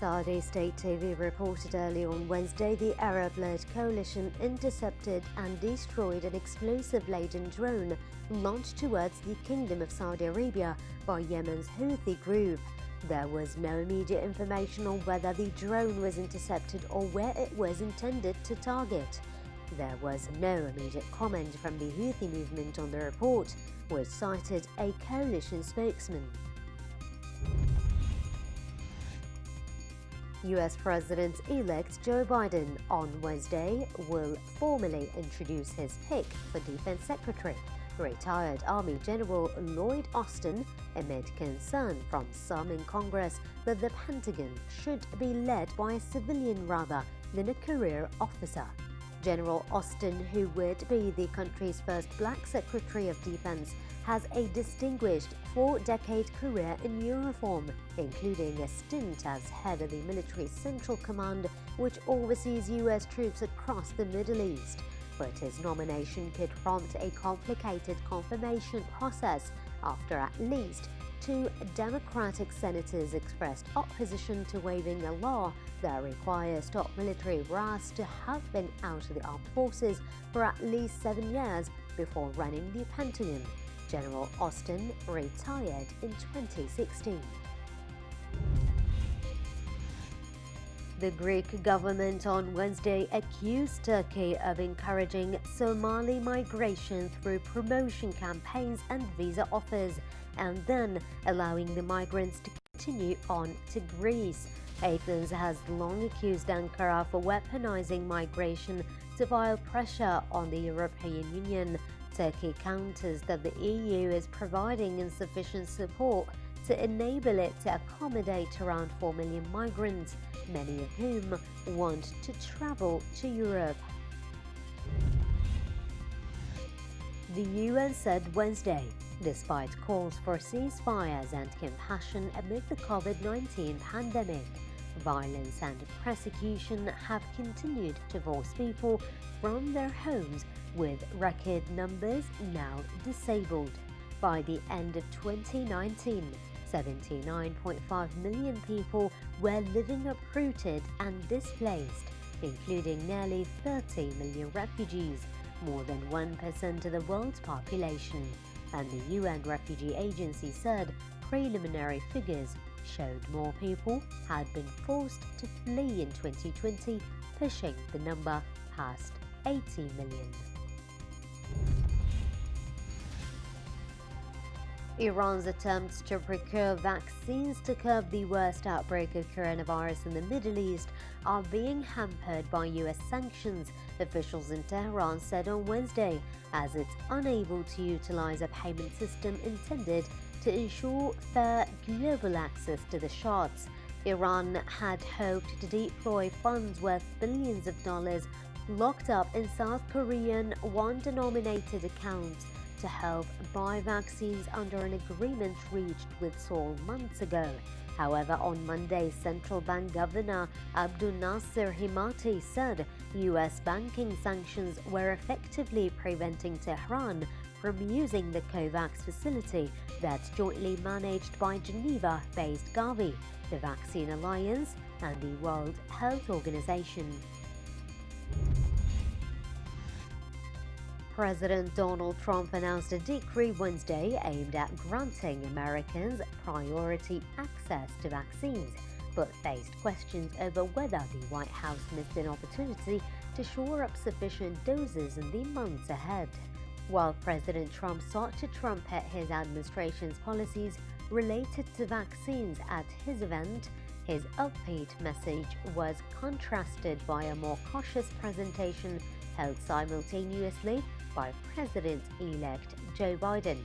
Saudi state TV reported early on Wednesday the Arab-led coalition intercepted and destroyed an explosive-laden drone launched towards the Kingdom of Saudi Arabia by Yemen's Houthi group. There was no immediate information on whether the drone was intercepted or where it was intended to target. There was no immediate comment from the Houthi movement on the report, which cited a coalition spokesman. U.S. President-elect Joe Biden on Wednesday will formally introduce his pick for Defense Secretary, retired Army General Lloyd Austin, amid concern from some in Congress that the Pentagon should be led by a civilian rather than a career officer. General Austin, who would be the country's first black Secretary of Defense, has a distinguished 4-decade career in uniform, including a stint as head of the military's Central Command, which oversees U.S. troops across the Middle East. But his nomination could prompt a complicated confirmation process after at least 2 Democratic senators expressed opposition to waiving a law that requires top military brass to have been out of the armed forces for at least 7 years before running the Pentagon. General Austin retired in 2016. The Greek government on Wednesday accused Turkey of encouraging Somali migration through promotion campaigns and visa offers, and then allowing the migrants to continue on to Greece. Athens has long accused Ankara for weaponizing migration to pile pressure on the European Union. Turkey counters that the EU is providing insufficient support to enable it to accommodate around 4 million migrants, many of whom want to travel to Europe. The UN said Wednesday, despite calls for ceasefires and compassion amid the COVID-19 pandemic, violence and persecution have continued to force people from their homes, with record numbers now disabled. By the end of 2019, 79.5 million people were living uprooted and displaced, including nearly 30 million refugees, more than 1% of the world's population. And the UN Refugee Agency said preliminary figures showed more people had been forced to flee in 2020, pushing the number past 80 million. Iran's attempts to procure vaccines to curb the worst outbreak of coronavirus in the Middle East are being hampered by U.S. sanctions, officials in Tehran said on Wednesday, as it's unable to utilize a payment system intended to ensure fair global access to the shots. Iran had hoped to deploy funds worth billions of dollars locked up in South Korean won-denominated accounts to help buy vaccines under an agreement reached with Seoul months ago. However, on Monday, Central Bank Governor Abdul Nasser Himati said U.S. banking sanctions were effectively preventing Tehran from using the COVAX facility that's jointly managed by Geneva-based Gavi, the Vaccine Alliance, and the World Health Organization. President Donald Trump announced a decree Wednesday aimed at granting Americans priority access to vaccines, but faced questions over whether the White House missed an opportunity to shore up sufficient doses in the months ahead. While President Trump sought to trumpet his administration's policies related to vaccines at his event, his upbeat message was contrasted by a more cautious presentation held simultaneously by President-elect Joe Biden.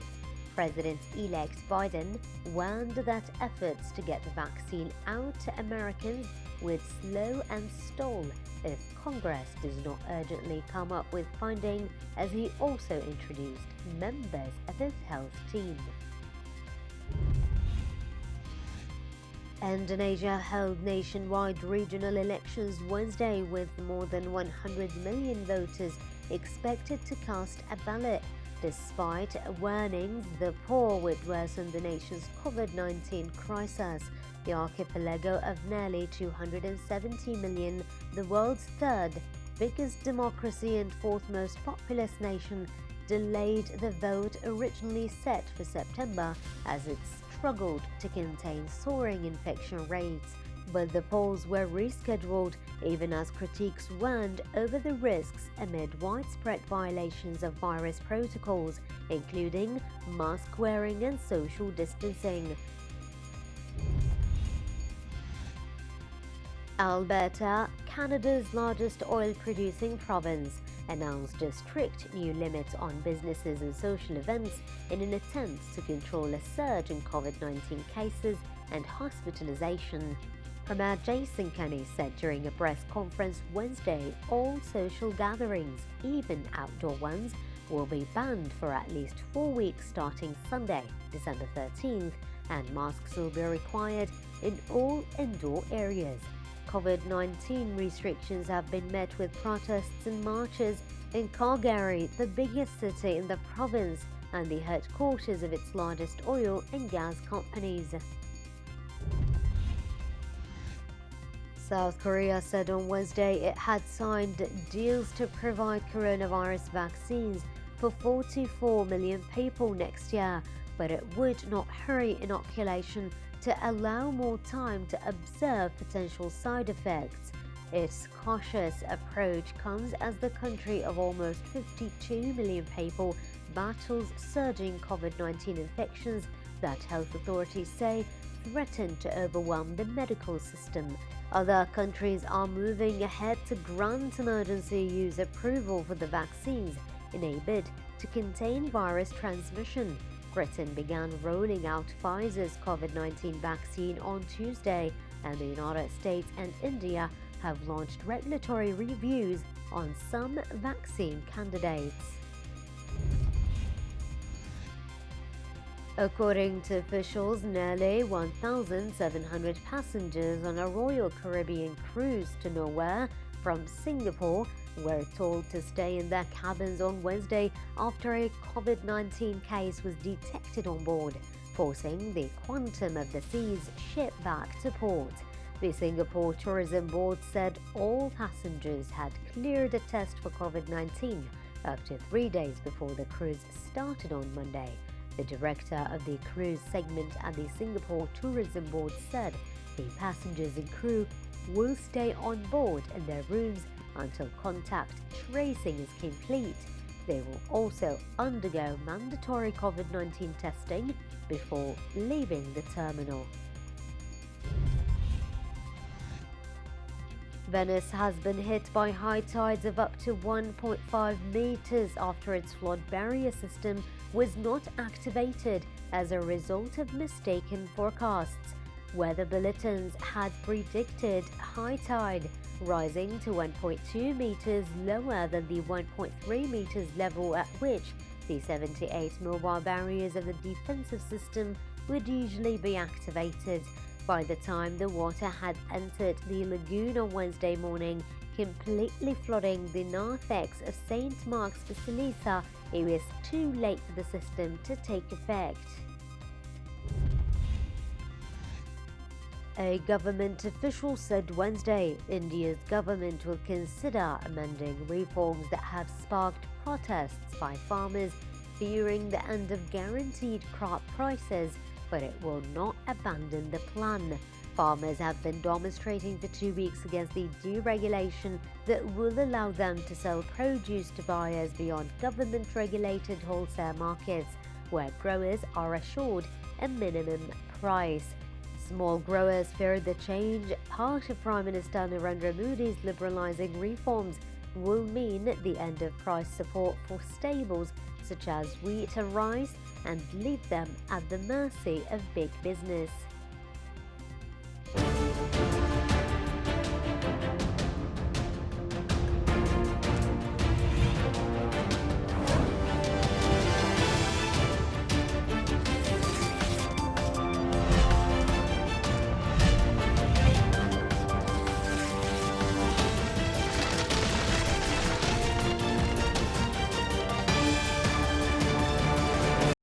President-elect Biden warned that efforts to get the vaccine out to Americans would slow and stall if Congress does not urgently come up with funding, as he also introduced members of his health team. Indonesia held nationwide regional elections Wednesday with more than 100 million voters expected to cast a ballot, despite warnings the poll would worsen the nation's COVID-19 crisis. the archipelago of nearly 270 million, the world's third biggest democracy and fourth most populous nation, delayed the vote originally set for September as it struggled to contain soaring infection rates. But the polls were rescheduled even as critiques warned over the risks amid widespread violations of virus protocols, including mask wearing and social distancing. Alberta, Canada's largest oil-producing province, announced a strict new limit on businesses and social events in an attempt to control a surge in COVID-19 cases and hospitalization. Premier Jason Kenney said during a press conference Wednesday all social gatherings, even outdoor ones, will be banned for at least 4 weeks starting Sunday, December 13th, and masks will be required in all indoor areas. COVID-19 restrictions have been met with protests and marches in Calgary, the biggest city in the province and the headquarters of its largest oil and gas companies. South Korea said on Wednesday it had signed deals to provide coronavirus vaccines for 44 million people next year, but it would not hurry inoculation to allow more time to observe potential side effects. Its cautious approach comes as the country of almost 52 million people battles surging COVID-19 infections that health authorities say threaten to overwhelm the medical system. Other countries are moving ahead to grant emergency use approval for the vaccines in a bid to contain virus transmission. Britain began rolling out Pfizer's COVID-19 vaccine on Tuesday, and the United States and India have launched regulatory reviews on some vaccine candidates. According to officials, nearly 1,700 passengers on a Royal Caribbean cruise to nowhere from Singapore were told to stay in their cabins on Wednesday after a COVID-19 case was detected on board, forcing the Quantum of the Seas ship back to port. The Singapore Tourism Board said all passengers had cleared a test for COVID-19 up to 3 days before the cruise started on Monday. The director of the cruise segment at the Singapore Tourism Board said the passengers and crew will stay on board in their rooms until contact tracing is complete. They will also undergo mandatory COVID-19 testing before leaving the terminal. Venice has been hit by high tides of up to 1.5 meters after its flood barrier system was not activated as a result of mistaken forecasts. Weather bulletins had predicted high tide rising to 1.2 meters lower than the 1.3 meters level at which the 78 mobile barriers of the defensive system would usually be activated. By the time the water had entered the lagoon on Wednesday morning, completely flooding the narthex of St. Mark's Basilica, it was too late for the system to take effect. A government official said Wednesday India's government will consider amending reforms that have sparked protests by farmers fearing the end of guaranteed crop prices, but it will not abandon the plan. Farmers have been demonstrating for 2 weeks against the deregulation that will allow them to sell produce to buyers beyond government-regulated wholesale markets, where growers are assured a minimum price. Small growers fear the change, part of Prime Minister Narendra Modi's liberalising reforms, will mean the end of price support for staples such as wheat and rice and leave them at the mercy of big business.